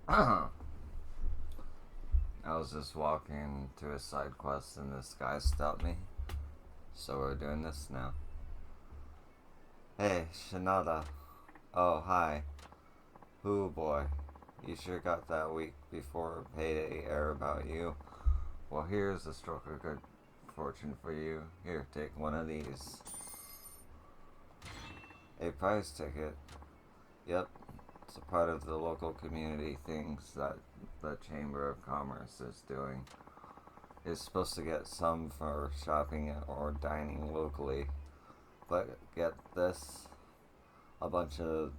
I was just walking to a side quest and this guy stopped me. So we're doing this now. Hey, Shinada. Oh, hi. Ooh, boy. You sure got that week before payday air about you. Well, here's a stroke of good fortune for you. Here, take one of these. A prize ticket. Yep. It's a part of the local community things that the Chamber of Commerce is doing. It's supposed to get some for shopping or dining locally. But get this, a bunch of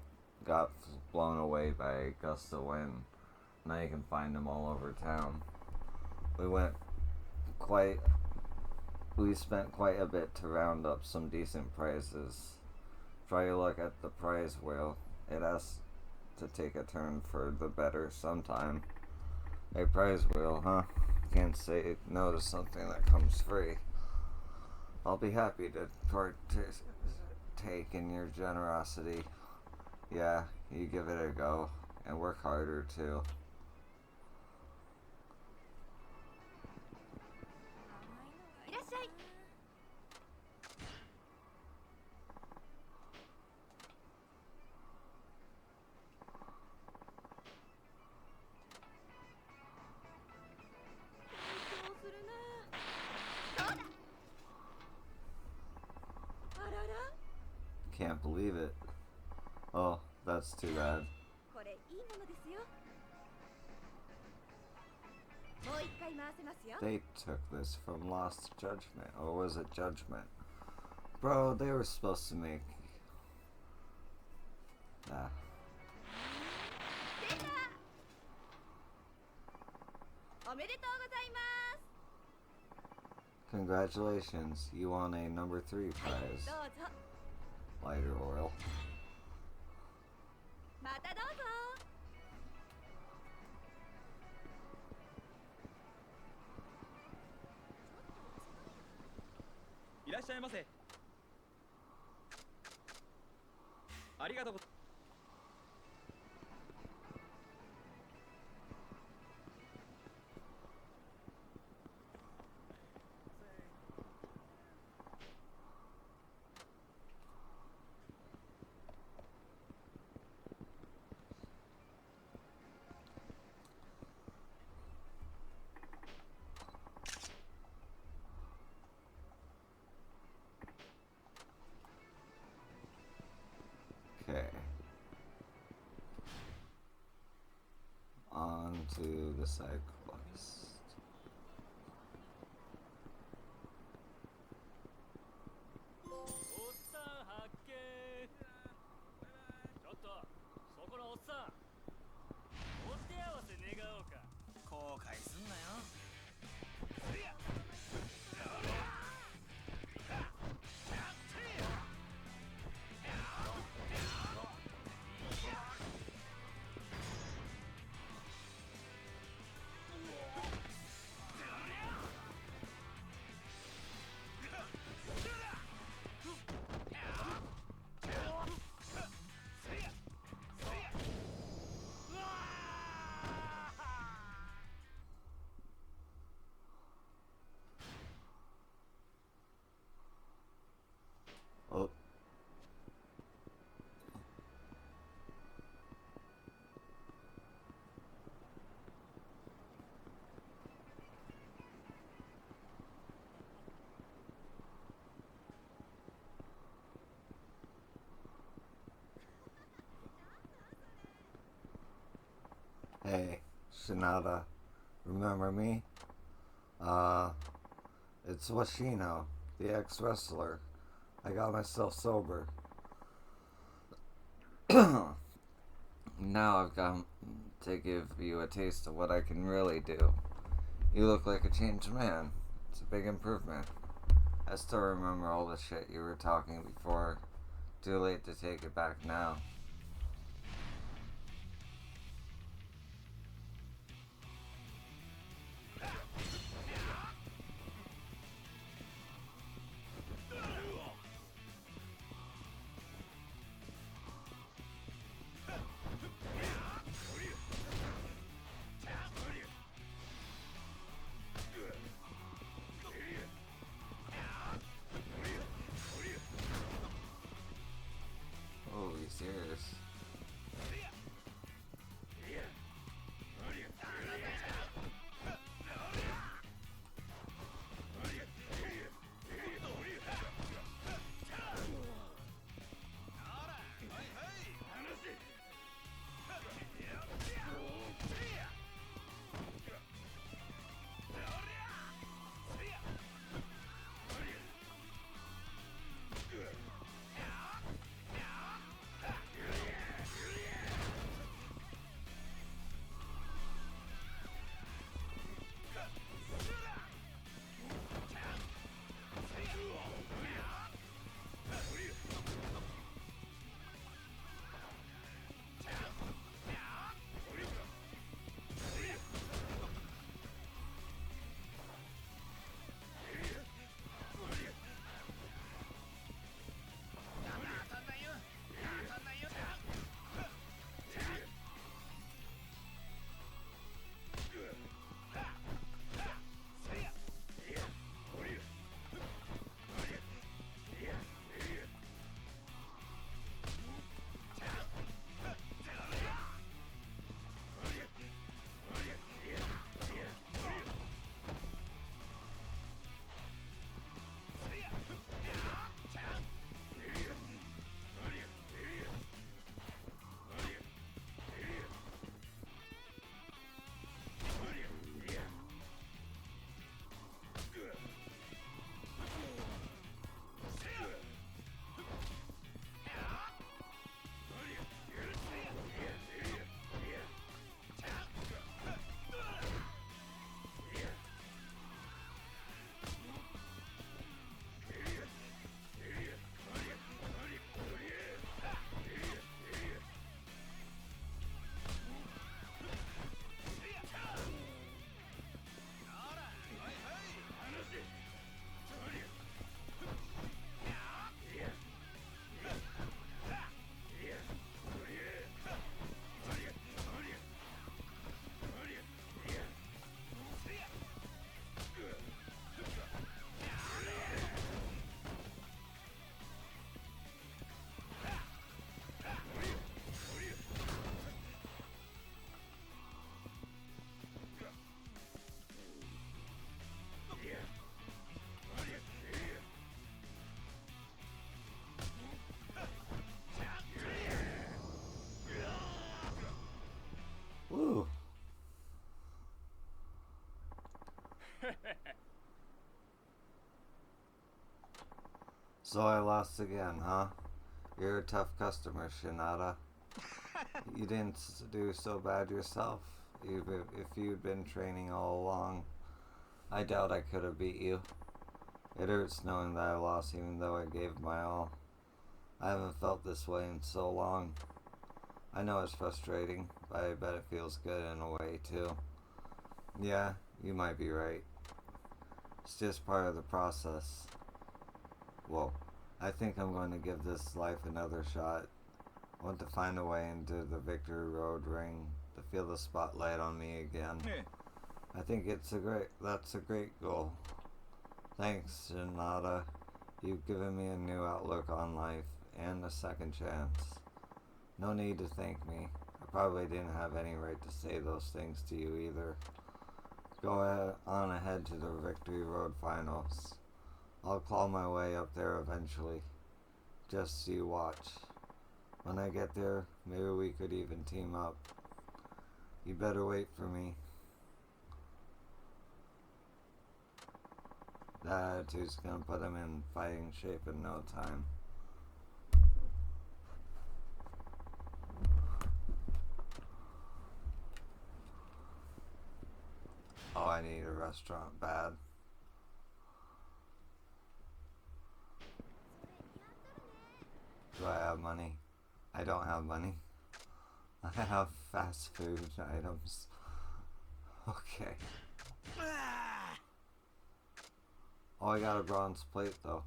got blown away by a gust of wind. Now you can find them all over town. Quite we spent quite a bit to round up some decent prizes. Try your luck at the prize wheel. It has to take a turn for the better sometime. A prize wheel, huh? Can't say no to something that comes free. I'll be happy to partake in your generosity. Yeah, you give it a go, and work harder too. Can't believe it. Oh, that's too bad. They took this from Lost Judgment, or was it Judgment? Bro, they were supposed to make... Ah. Congratulations, you won a number 3 prize. Lighter oil. Okay. On to the side quest. Oh. Hey, Shinada, remember me? It's Washino, the ex-wrestler. I got myself sober. Now I've got to give you a taste of what I can really do. You look like a changed man. It's a big improvement. I still remember all the shit you were talking before. Too late to take it back now. So I lost again, huh? You're a tough customer, Shinada. You didn't do so bad yourself. If you'd been training all along, I doubt I could have beat you. It hurts knowing that I lost even though I gave my all. I haven't felt this way in so long. I know it's frustrating, but I bet it feels good in a way too. Yeah, you might be right. It's just part of the process. Whoa. I think I'm going to give this life another shot. I want to find a way into the Victory Road ring to feel the spotlight on me again. I think that's a great goal. Thanks, Shinada. You've given me a new outlook on life and a second chance. No need to thank me. I probably didn't have any right to say those things to you either. Go on ahead to the Victory Road finals. I'll claw my way up there eventually. Just you watch. When I get there, maybe we could even team up. You better wait for me. That attitude's gonna put him in fighting shape in no time. Oh, I need a restaurant bad. Do I have money? I don't have money. I have fast food items. Okay. Oh, I got a bronze plate though.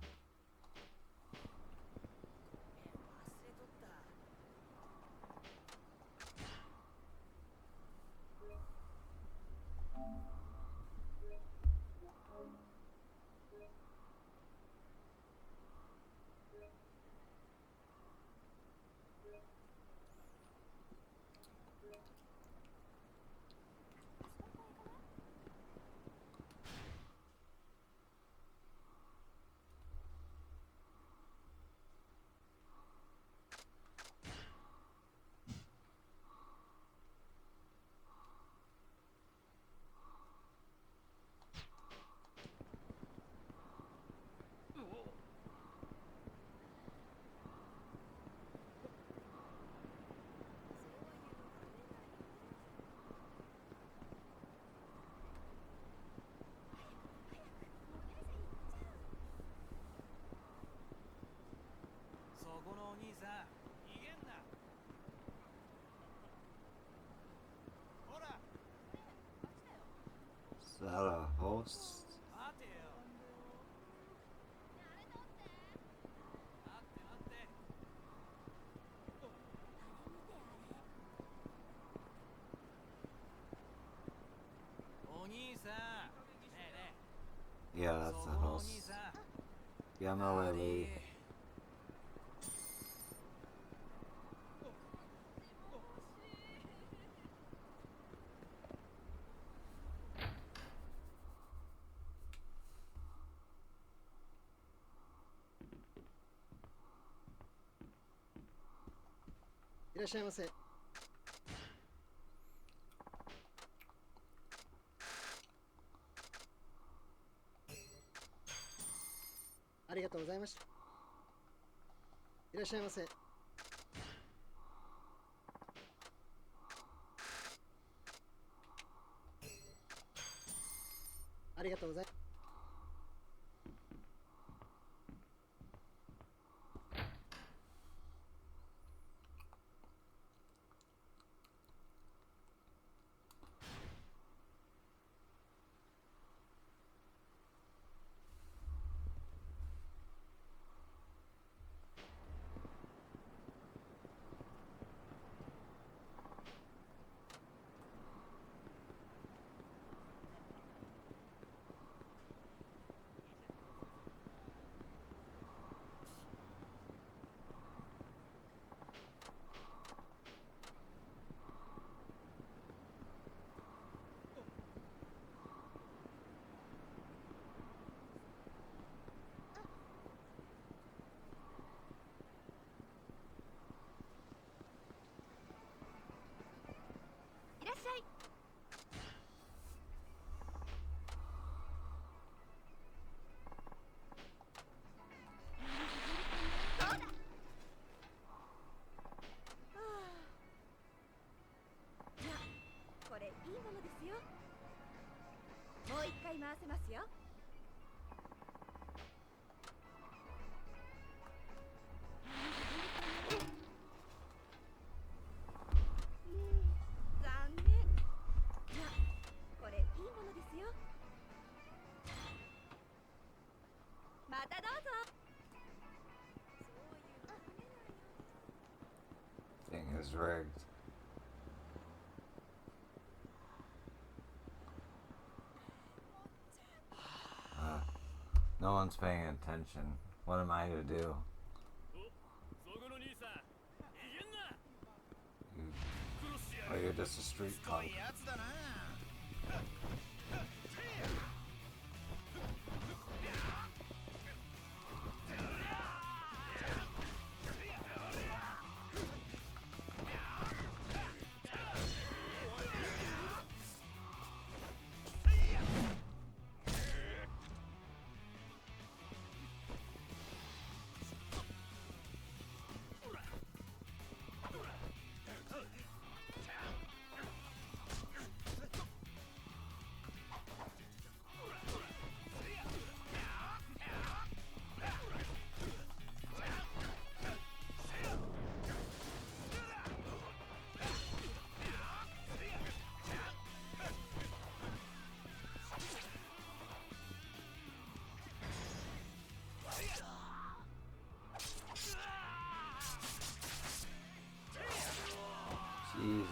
Is that a host? Yeah, that's a host. Yeah, I'm away, lady. Thing is rigged. No one's paying attention. What am I to do? Oh, you're just a street punk. Jesus.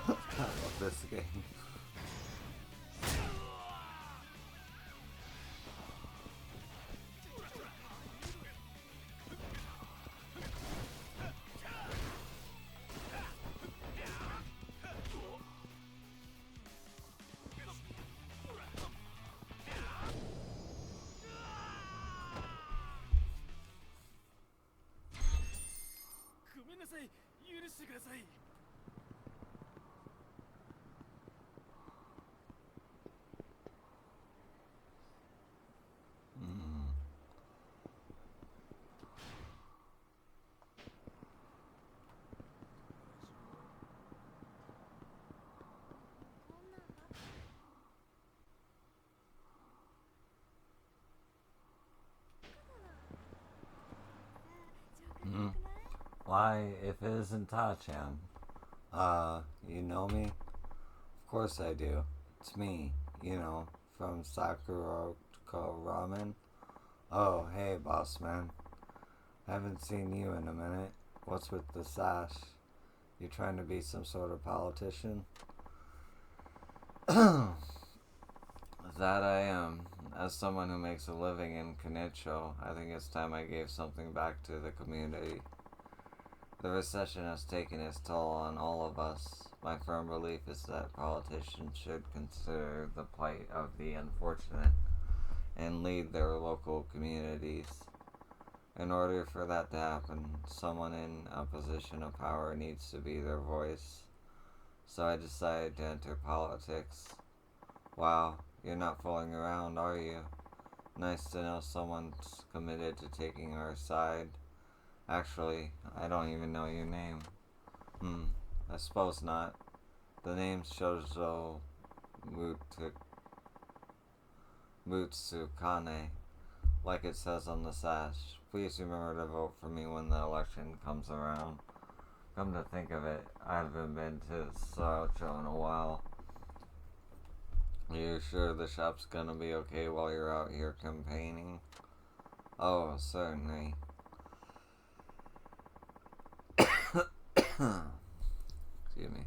I love this game. Why, if it isn't Ta-chan? You know me? Of course I do. It's me, you know, from Sakuroko Ramen. Oh, hey, boss man. Haven't seen you in a minute. What's with the sash? You trying to be some sort of politician? That I am. As someone who makes a living in Kenicho, I think it's time I gave something back to the community. The recession has taken its toll on all of us. My firm belief is that politicians should consider the plight of the unfortunate and lead their local communities. In order for that to happen, someone in a position of power needs to be their voice. So I decided to enter politics. Wow, you're not fooling around, are you? Nice to know someone's committed to taking our side. Actually, I don't even know your name. I suppose not. The name's Shoujo Mutsukane, like it says on the sash. Please remember to vote for me when the election comes around. Come to think of it, I haven't been to Shoujo in a while. Are you sure the shop's gonna be okay while you're out here campaigning? Oh, certainly. Excuse me.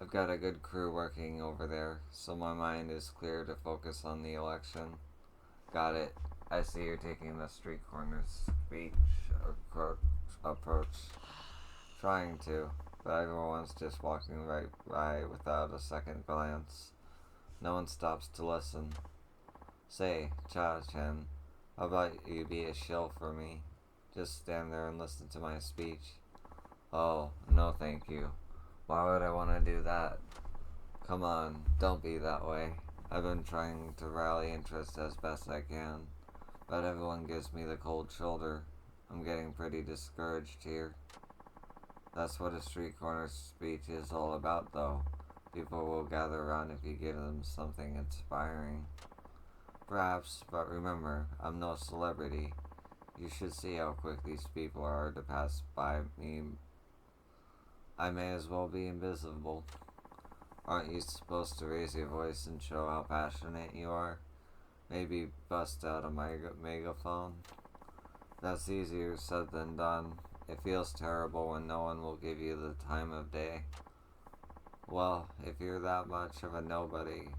I've got a good crew working over there, so my mind is clear to focus on the election. Got it. I see you're taking the street corner speech approach. Trying to, but everyone's just walking right by without a second glance. No one stops to listen. Say, Cha-chan, how about you be a shill for me? Just stand there and listen to my speech. Oh, no thank you. Why would I want to do that? Come on, don't be that way. I've been trying to rally interest as best I can, but everyone gives me the cold shoulder. I'm getting pretty discouraged here. That's what a street corner speech is all about, though. People will gather around if you give them something inspiring. Perhaps, but remember, I'm no celebrity. You should see how quick these people are to pass by me. I may as well be invisible. Aren't you supposed to raise your voice and show how passionate you are? Maybe bust out a megaphone? That's easier said than done. It feels terrible when no one will give you the time of day. Well, if you're that much of a nobody,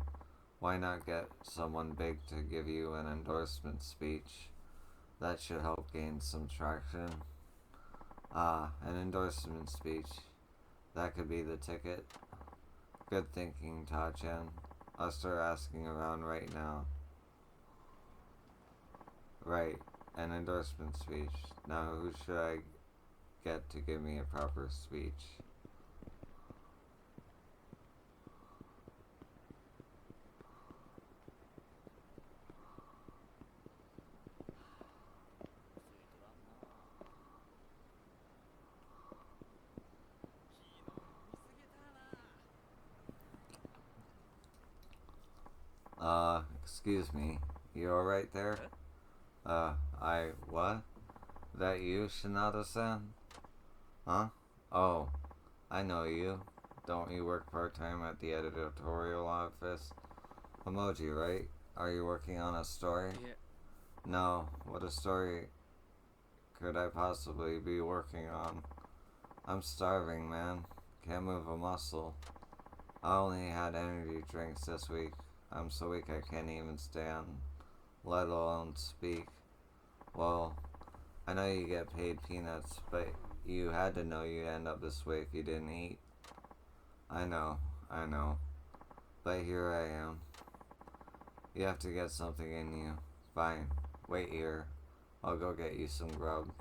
why not get someone big to give you an endorsement speech? That should help gain some traction. Ah, an endorsement speech. That could be the ticket. Good thinking, Ta-chan. I'll start asking around right now. Right, an endorsement speech. Now who should I get to give me a proper speech? Excuse me. You alright there? What? That you, Shinada-san? Huh? Oh, I know you. Don't you work part-time at the editorial office? Emoji, right? Are you working on a story? Yeah. No, what a story could I possibly be working on? I'm starving, man. Can't move a muscle. I only had energy drinks this week. I'm so weak I can't even stand, let alone speak. Well, I know you get paid peanuts, but you had to know you'd end up this way if you didn't eat. I know. But here I am. You have to get something in you. Fine. Wait here. I'll go get you some grub.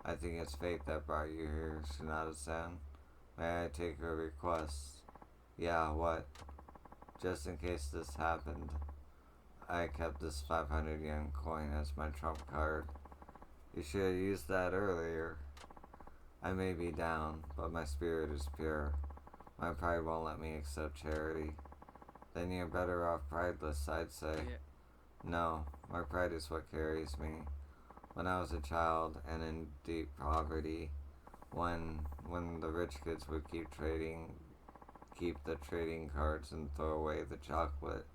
I think it's fate that brought you here, Shinada-san. May I take a request? Yeah, what? Just in case this happened, I kept this 500 yen coin as my trump card. You should have used that earlier. I may be down, but my spirit is pure. My pride won't let me accept charity. Then you're better off prideless, I'd say. Yeah. No, my pride is what carries me. When I was a child and in deep poverty, when the rich kids would keep the trading cards and throw away the chocolate,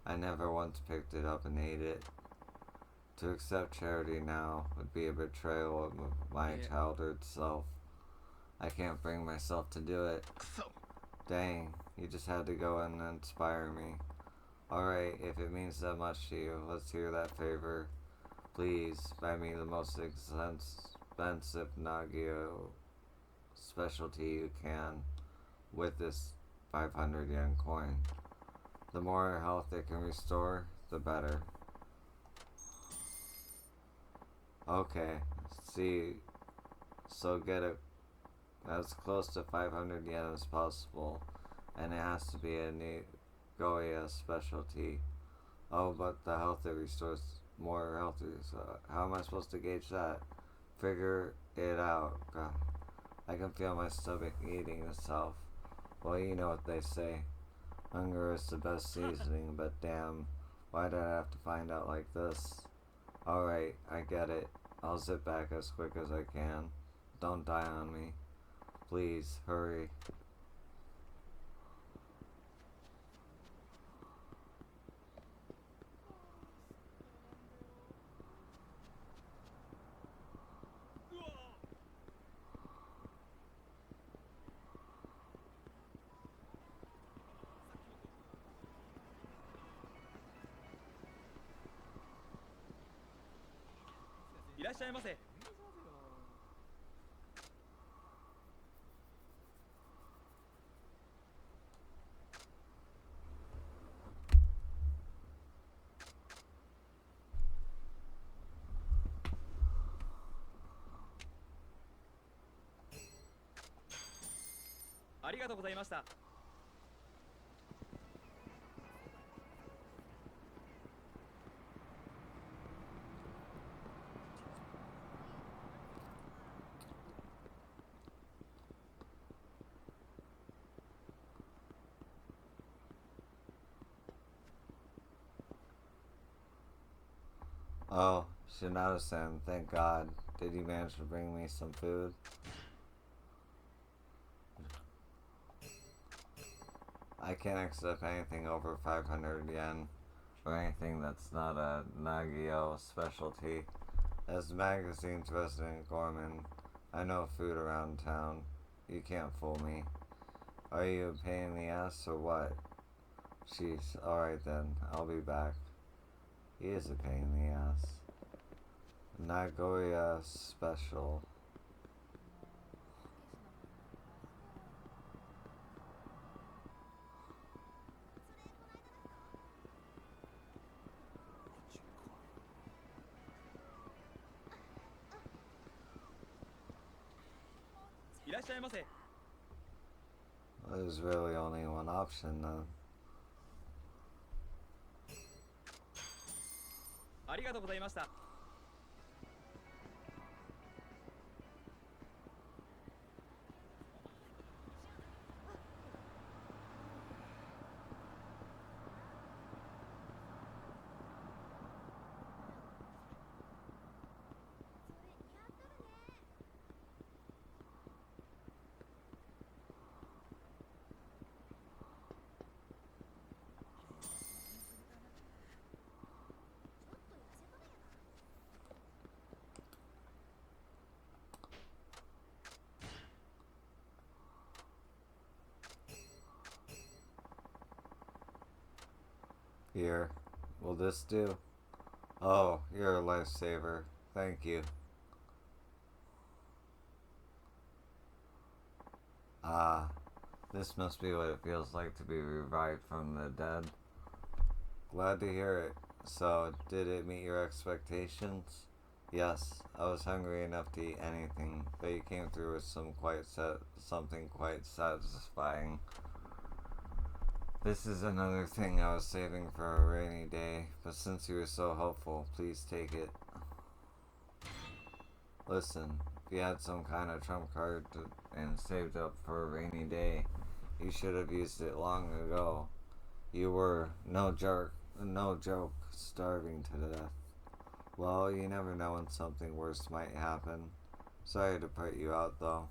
I never once picked it up and ate it. To accept charity now would be a betrayal of my childhood self. I can't bring myself to do it. Dang, you just had to go and inspire me. Alright, if it means that much to you, let's hear that favor. Please, buy me the most expensive Nagio specialty you can with this 500 yen coin. The more health it can restore, the better. Okay, see, so get it as close to 500 yen as possible, and it has to be a Goya specialty. Oh, but the health it restores more healthy. So how am I supposed to gauge that? Figure it out. God, I can feel my stomach eating itself. Well, you know what they say. Hunger is the best seasoning, but damn, why did I have to find out like this? Alright, I get it. I'll zip back as quick as I can. Don't die on me. Please, hurry. Oh, Shinada-san, thank God. Did you manage to bring me some food? I can't accept anything over 500 yen, or anything that's not a Nagio specialty. As the magazine's resident Gorman, I know food around town. You can't fool me. Are you a pain in the ass or what? Jeez, alright then, I'll be back. He is a pain in the ass. Nagoya special. There's really only one option then. ありがとうございました。Here, will this do? Oh, you're a lifesaver. Thank you. Ah, this must be what it feels like to be revived from the dead. Glad to hear it. So, did it meet your expectations? Yes, I was hungry enough to eat anything, but you came through with something quite satisfying. This is another thing I was saving for a rainy day, but since you were so helpful, please take it. Listen, if you had some kind of trump card and saved up for a rainy day, you should have used it long ago. You were, no joke, starving to death. Well, you never know when something worse might happen. Sorry to put you out, though.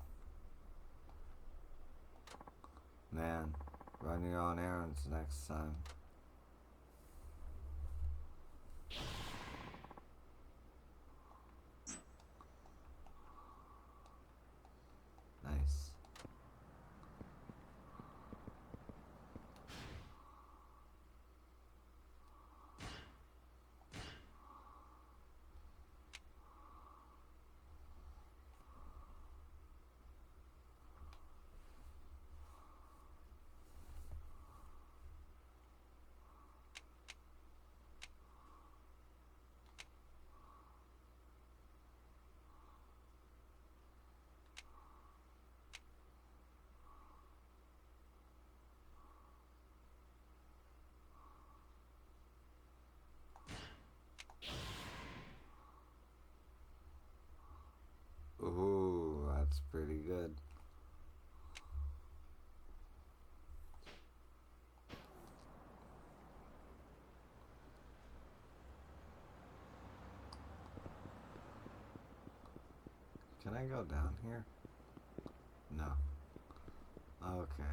Man, run your own errands next time. Nice. Ooh, that's pretty good. Can I go down here? No. Okay.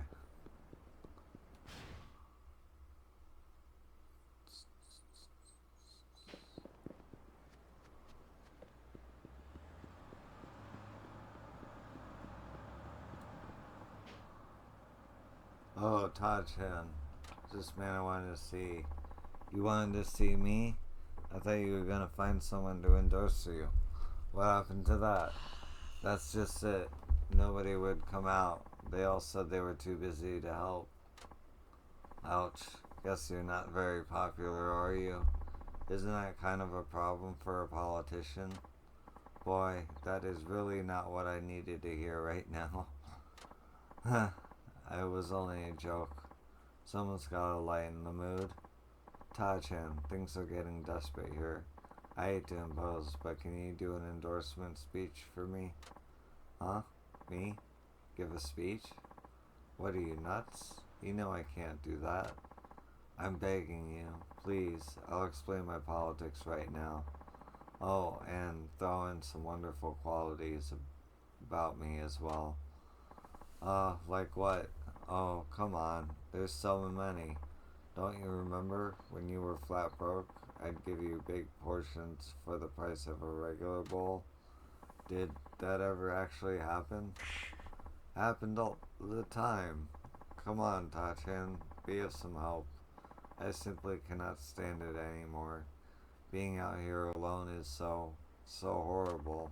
Oh, Todd-chan. This man I wanted to see. You wanted to see me? I thought you were gonna find someone to endorse you. What happened to that? That's just it. Nobody would come out. They all said they were too busy to help. Ouch. Guess you're not very popular, are you? Isn't that kind of a problem for a politician? Boy, that is really not what I needed to hear right now. It was only a joke. Someone's gotta lighten the mood. Taj-chan, things are getting desperate here. I hate to impose, but can you do an endorsement speech for me? Huh? Me? Give a speech? What are you, nuts? You know I can't do that. I'm begging you. Please, I'll explain my politics right now. Oh, and throw in some wonderful qualities about me as well. Like what? Oh, come on. There's so many. Don't you remember when you were flat broke? I'd give you big portions for the price of a regular bowl. Did that ever actually happen? Happened all the time. Come on, Tachan, be of some help. I simply cannot stand it anymore. Being out here alone is so horrible.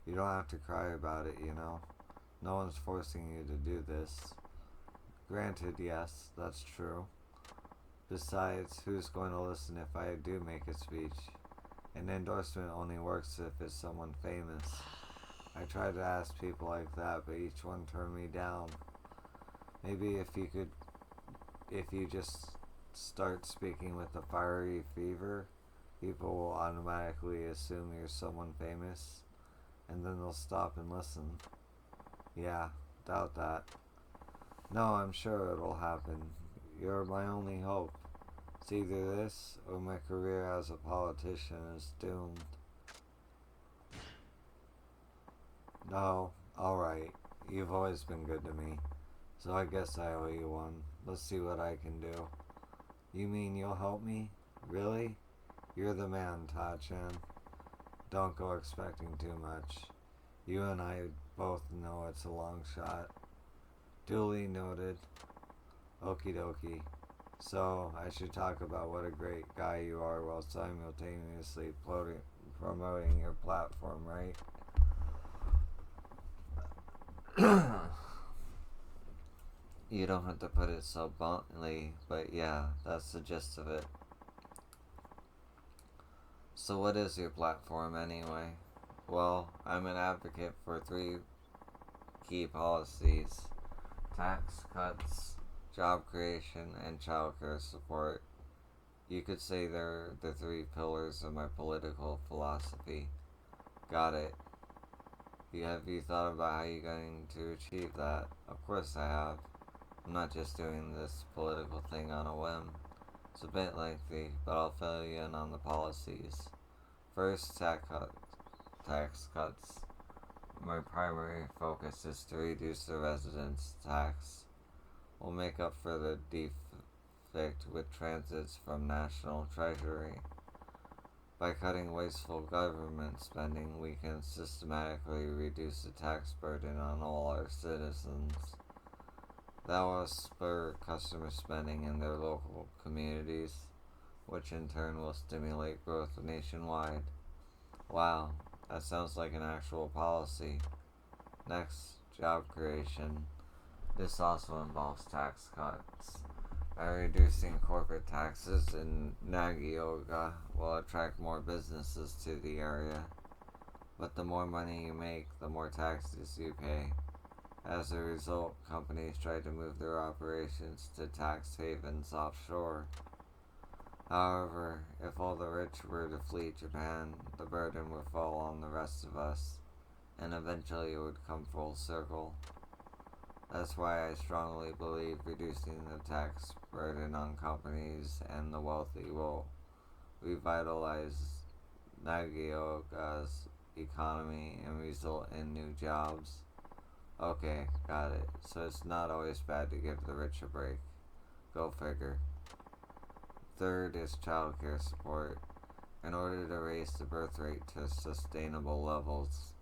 You don't have to cry about it, you know. No one's forcing you to do this. Granted, yes, that's true. Besides, who's going to listen if I do make a speech? An endorsement only works if it's someone famous. I tried to ask people like that, but each one turned me down. Maybe if you just start speaking with a fiery fever, people will automatically assume you're someone famous, and then they'll stop and listen. Yeah, doubt that. No, I'm sure it'll happen. You're my only hope. It's either this or my career as a politician is doomed. No, alright. You've always been good to me, so I guess I owe you one. Let's see what I can do. You mean you'll help me? Really? You're the man, Ta-chan. Don't go expecting too much. You and I both know it's a long shot. Duly noted. Okie dokie. So, I should talk about what a great guy you are while simultaneously promoting your platform, right? You don't have to put it so bluntly, but yeah, that's the gist of it. So, what is your platform anyway? Well, I'm an advocate for three key policies: tax cuts, job creation, and childcare support. You could say they're the three pillars of my political philosophy. Got it. Have you thought about how you're going to achieve that? Of course I have. I'm not just doing this political thing on a whim. It's a bit lengthy, but I'll fill you in on the policies. First, tax cuts. My primary focus is to reduce the residence tax. We'll make up for the defect with transits from National Treasury. By cutting wasteful government spending, we can systematically reduce the tax burden on all our citizens. That will spur customer spending in their local communities, which in turn will stimulate growth nationwide. Wow, that sounds like an actual policy. Next, job creation. This also involves tax cuts. By reducing corporate taxes in Nagioga will attract more businesses to the area. But the more money you make, the more taxes you pay. As a result, companies try to move their operations to tax havens offshore. However, if all the rich were to flee Japan, the burden would fall on the rest of us, and eventually it would come full circle. That's why I strongly believe reducing the tax burden on companies and the wealthy will revitalize Nagioga's economy and result in new jobs. Okay, got it. So it's not always bad to give the rich a break. Go figure. Third is childcare support. In order to raise the birth rate to sustainable levels,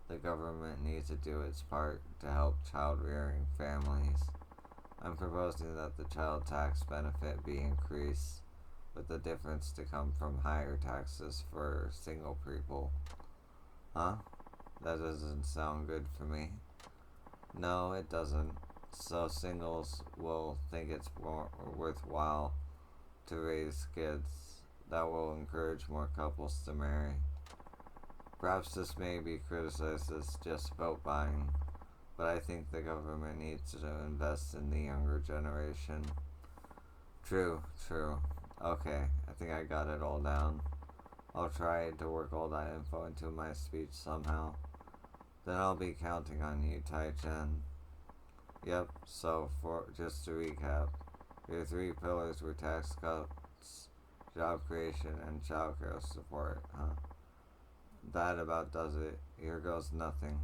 the government needs to do its part to help child-rearing families. I'm proposing that the child tax benefit be increased, with the difference to come from higher taxes for single people. Huh? That doesn't sound good for me. No, it doesn't. So singles will think it's more worthwhile to raise kids. That will encourage more couples to marry. Perhaps this may be criticized as just vote buying, but I think the government needs to invest in the younger generation. True. Okay, I think I got it all down. I'll try to work all that info into my speech somehow. Then I'll be counting on you, Tai-chan. Yep, so just to recap, your three pillars were tax cuts, job creation, and childcare support, huh? that about does it. Here goes nothing.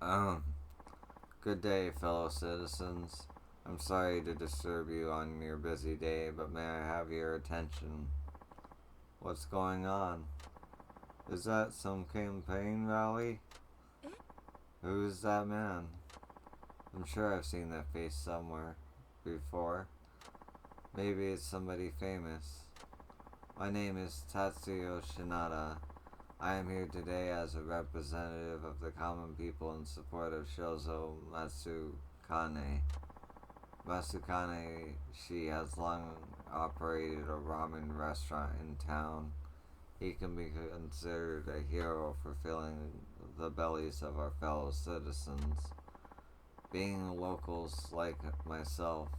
Um, Good day, fellow citizens. I'm sorry to disturb you on your busy day, but may I have your attention? What's going on? Is that some campaign rally? Who's that man? I'm sure I've seen that face somewhere before. Maybe it's somebody famous. My name is Tatsuyo Shinada. I am here today as a representative of the common people in support of Shozo Matsukane. Matsukane, she has long operated a ramen restaurant in town. He can be considered a hero for filling the bellies of our fellow citizens. Being locals like myself,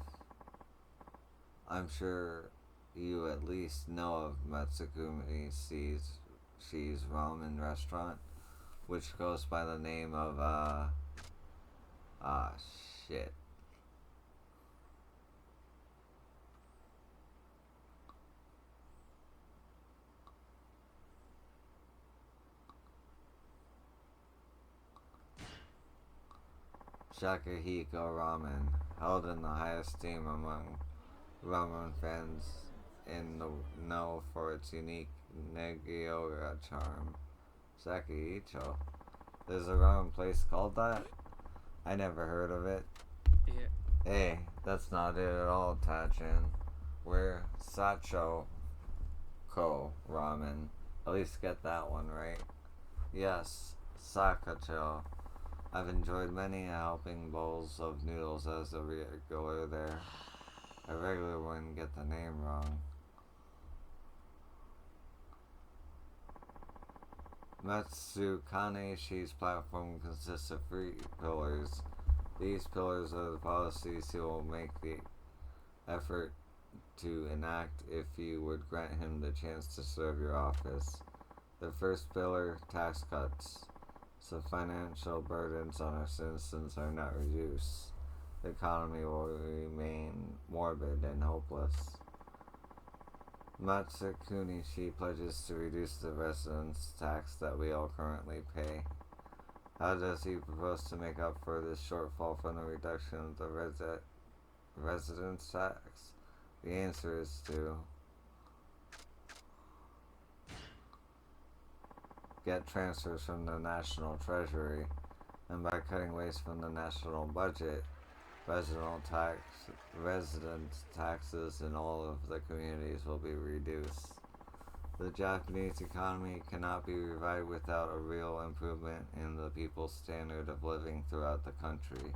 I'm sure you at least know of Matsukune She's ramen restaurant, which goes by the name of, shit. Shakahiko Ramen, held in the highest esteem among ramen fans in the know for its unique Negiora charm. Sakiicho. There's a ramen place called that? I never heard of it. Yeah. Hey, that's not it at all, Tachan. We're Sacho Ko Ramen. At least get that one right. Yes, Sakacho. I've enjoyed many helping bowls of noodles as a regular there. I regularly wouldn't get the name wrong. Matsukaneshi's platform consists of 3 pillars. These pillars are the policies he will make the effort to enact if you would grant him the chance to serve your office. The first pillar, tax cuts, so financial burdens on our citizens are not reduced. The economy will remain morbid and hopeless. Matsukunishi pledges to reduce the residence tax that we all currently pay. How does he propose to make up for this shortfall from the reduction of the residence tax? The answer is to get transfers from the national treasury, and by cutting waste from the national budget, resident taxes in all of the communities will be reduced. The Japanese economy cannot be revived without a real improvement in the people's standard of living throughout the country.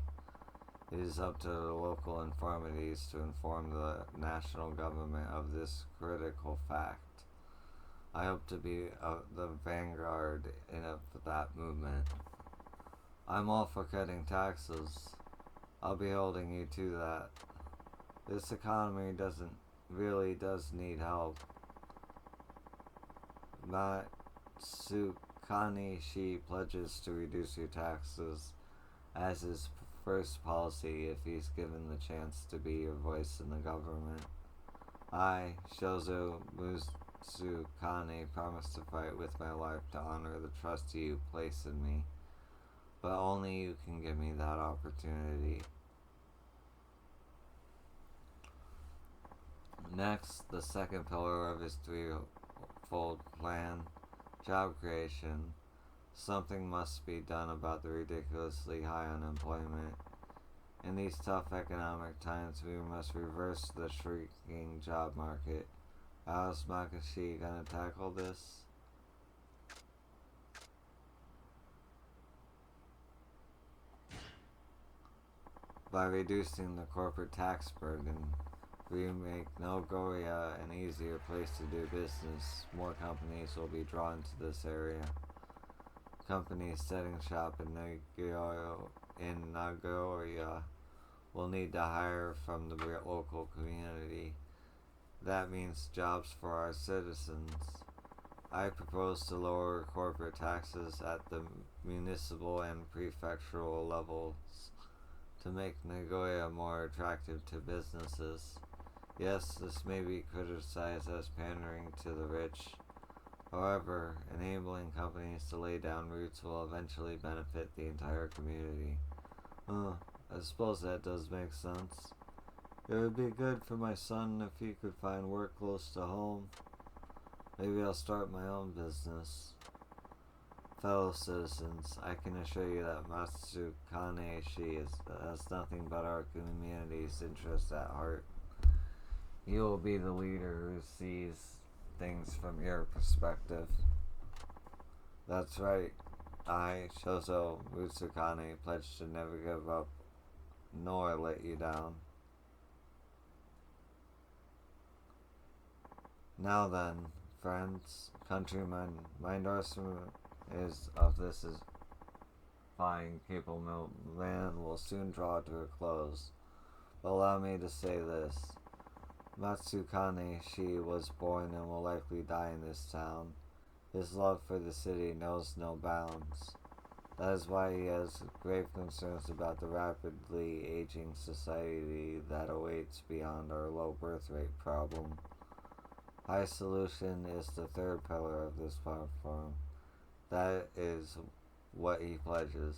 It is up to the local infirmities to inform the national government of this critical fact. I hope to be the vanguard of that movement. I'm all for cutting taxes. I'll be holding you to that. This economy does need help. Matsukanishi pledges to reduce your taxes as his first policy if he's given the chance to be your voice in the government. I, Shozo Matsukane, promise to fight with my life to honor the trust you place in me. But only you can give me that opportunity. Next, the second pillar of his threefold plan, job creation. Something must be done about the ridiculously high unemployment. In these tough economic times, we must reverse the shrinking job market. How's Makashi gonna tackle this? By reducing the corporate tax burden, we make Nagoya an easier place to do business. More companies will be drawn to this area. Companies setting shop in Nagoya will need to hire from the local community. That means jobs for our citizens. I propose to lower corporate taxes at the municipal and prefectural levels to make Nagoya more attractive to businesses. Yes, this may be criticized as pandering to the rich. However, enabling companies to lay down roots will eventually benefit the entire community. Huh, I suppose that does make sense. It would be good for my son if he could find work close to home. Maybe I'll start my own business. Fellow citizens, I can assure you that Matsukane has nothing but our community's interests at heart. You will be the leader who sees things from your perspective. That's right. I, Shozo Mutsukane, pledge to never give up nor let you down. Now then, friends, countrymen, my endorsement is fine capable man will soon draw to a close. But allow me to say this. Matsukane Shi was born and will likely die in this town. His love for the city knows no bounds. That is why he has grave concerns about the rapidly aging society that awaits beyond our low birth rate problem. High solution is the third pillar of this platform. That is what he pledges.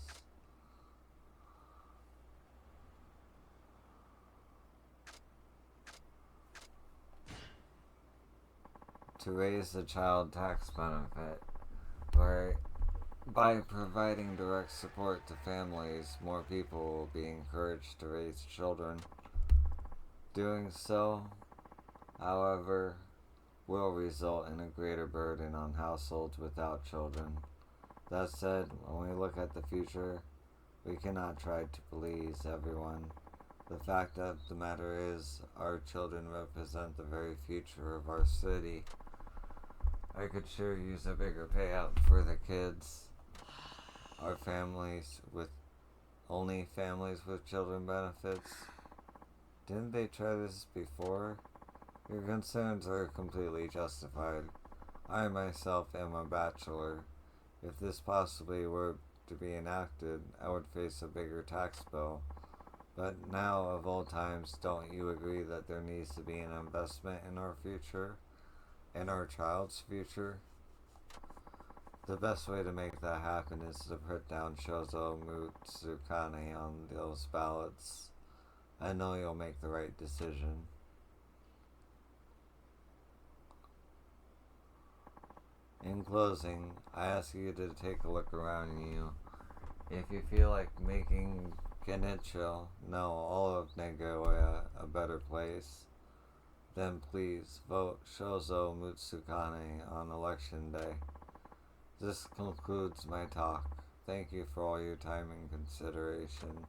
To raise the child tax benefit, where by providing direct support to families, more people will be encouraged to raise children. Doing so, however, will result in a greater burden on households without children. That said, when we look at the future, we cannot try to please everyone. The fact of the matter is, our children represent the very future of our city. I could sure use a bigger payout for the kids. Our families with only families with children benefits. Didn't they try this before? Your concerns are completely justified. I myself am a bachelor. If this possibly were to be enacted, I would face a bigger tax bill. But now, of all times, don't you agree that there needs to be an investment in our future? In our child's future? The best way to make that happen is to put down Shozo Mutsukane on those ballots. I know you'll make the right decision. In closing, I ask you to take a look around you. If you feel like making Kenichi, no, all of Nagoya, a better place, then please vote Shozo Mutsukane on election day. This concludes my talk. Thank you for all your time and consideration.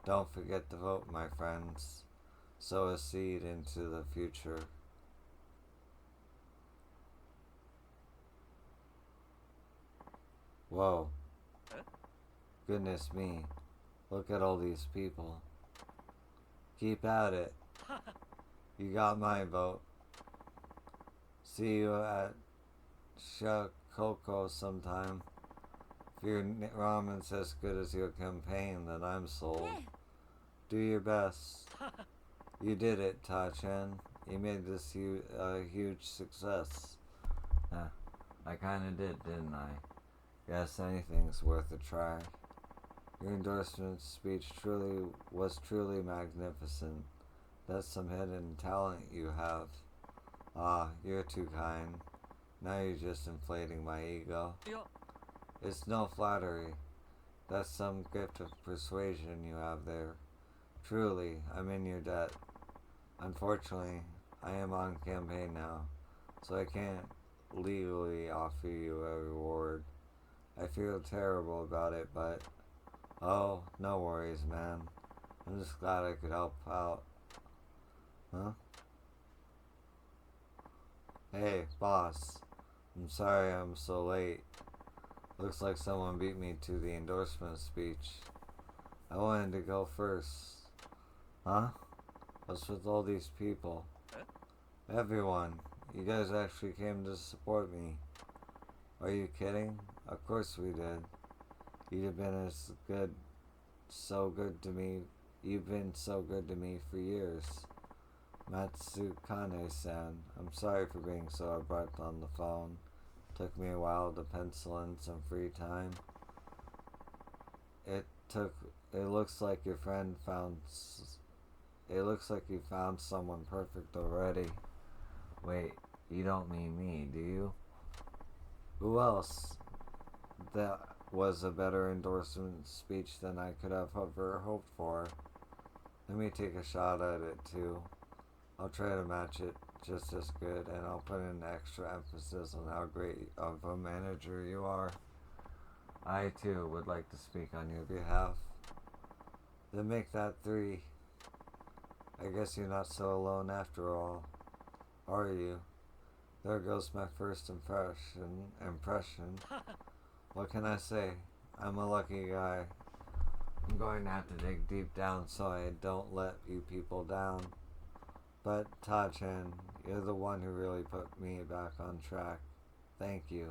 Don't forget to vote, my friends. Sow a seed into the future. Whoa. Goodness me. Look at all these people. Keep at it. You got my vote. See you at Shakoko sometime. If your ramen's as good as your campaign, then I'm sold. Do your best. You did it, Ta-chan. You made this a huge success. I kinda did, didn't I? Yes, anything's worth a try. Your endorsement speech was truly magnificent. That's some hidden talent you have. Ah, you're too kind. Now you're just inflating my ego. It's no flattery. That's some gift of persuasion you have there. Truly, I'm in your debt. Unfortunately, I am on campaign now, so I can't legally offer you a reward. I feel terrible about it, but oh, no worries, man. I'm just glad I could help out. Huh? Hey, boss. I'm sorry I'm so late. Looks like someone beat me to the endorsement speech. I wanted to go first. Huh? What's with all these people? Everyone. You guys actually came to support me. Are you kidding? Of course we did. You've been so good to me. You've been so good to me for years. Matsukane-san, I'm sorry for being so abrupt on the phone. Took me a while to pencil in some free time. It took. It looks like your friend found. It looks like you found someone perfect already. Wait, you don't mean me, do you? Who else? That was a better endorsement speech than I could have ever hoped for. Let me take a shot at it too. I'll try to match it just as good, and I'll put in extra emphasis on how great of a manager you are. I too would like to speak on your behalf. Then make that 3. I guess you're not so alone after all, are you? There goes my first impression. What can I say? I'm a lucky guy. I'm going to have to dig deep down so I don't let you people down. But Ta-chan, you're the one who really put me back on track. Thank you.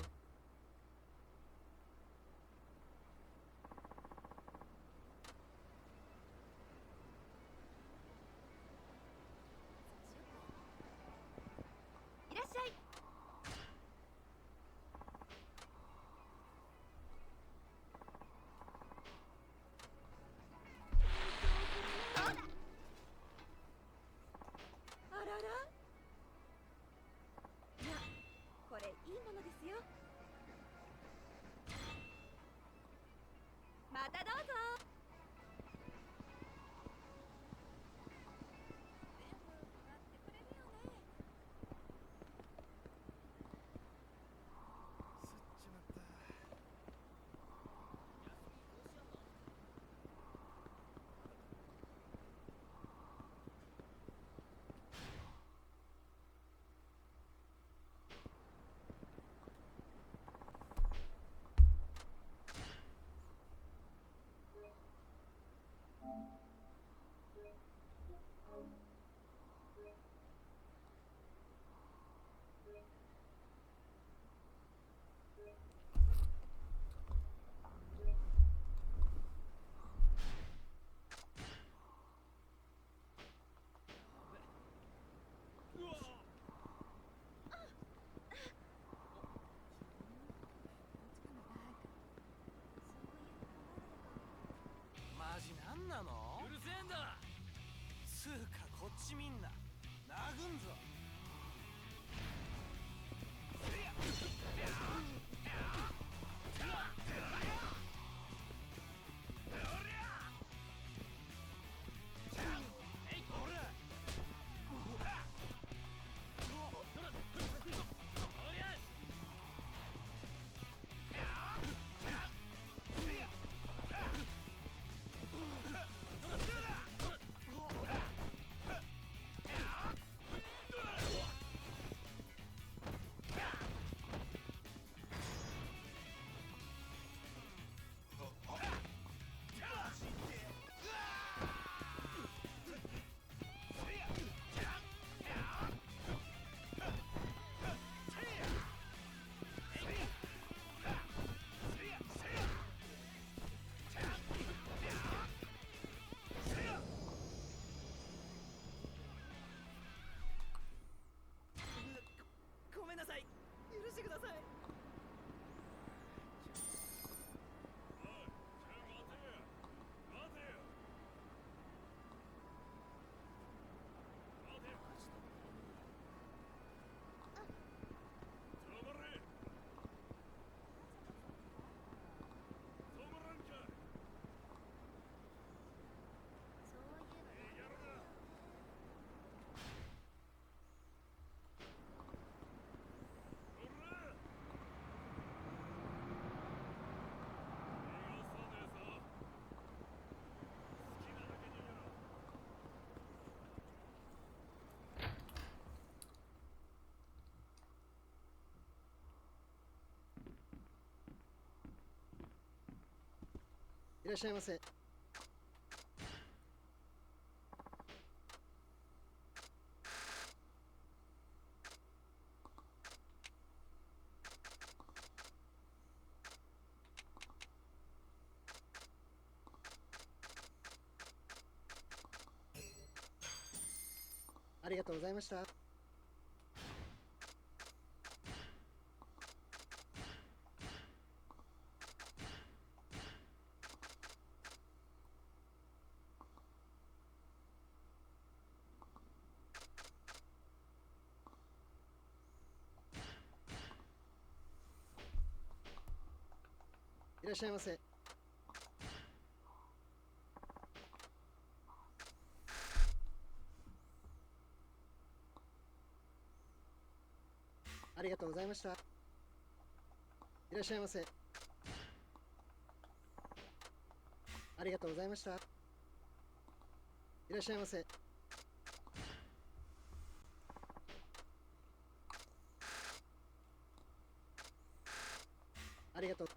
いらっしゃいませ。ありがとうございました。いらっしゃいませ。ありがとうございました。いらっしゃいませ。ありがとうございました。いらっしゃいませ。ありがとう。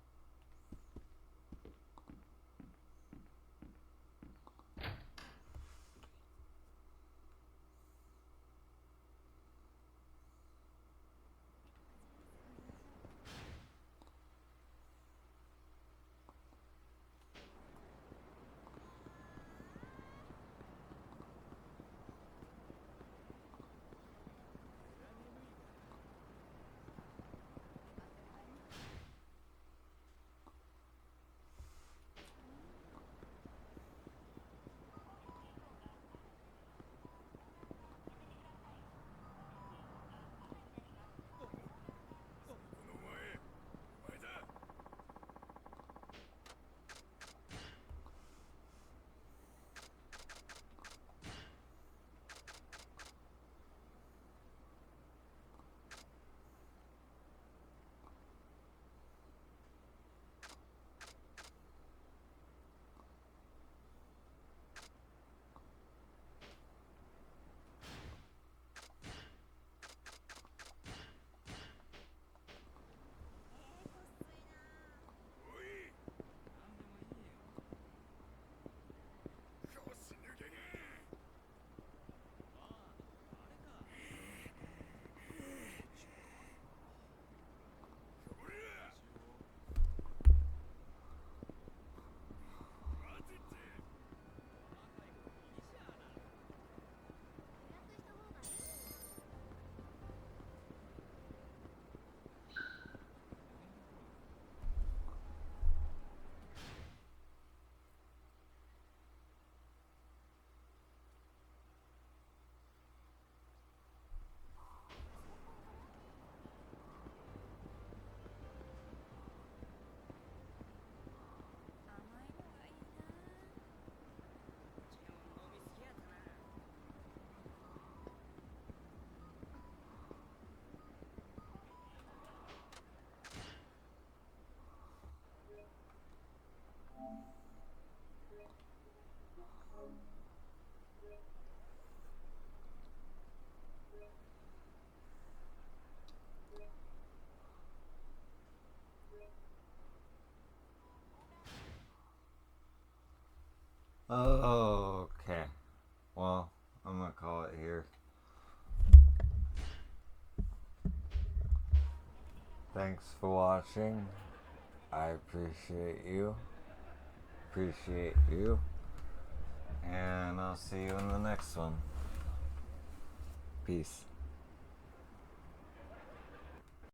Oh, okay. Well, I'm gonna call it here. Thanks for watching. I appreciate you. Appreciate you. And I'll see you in the next one. Peace.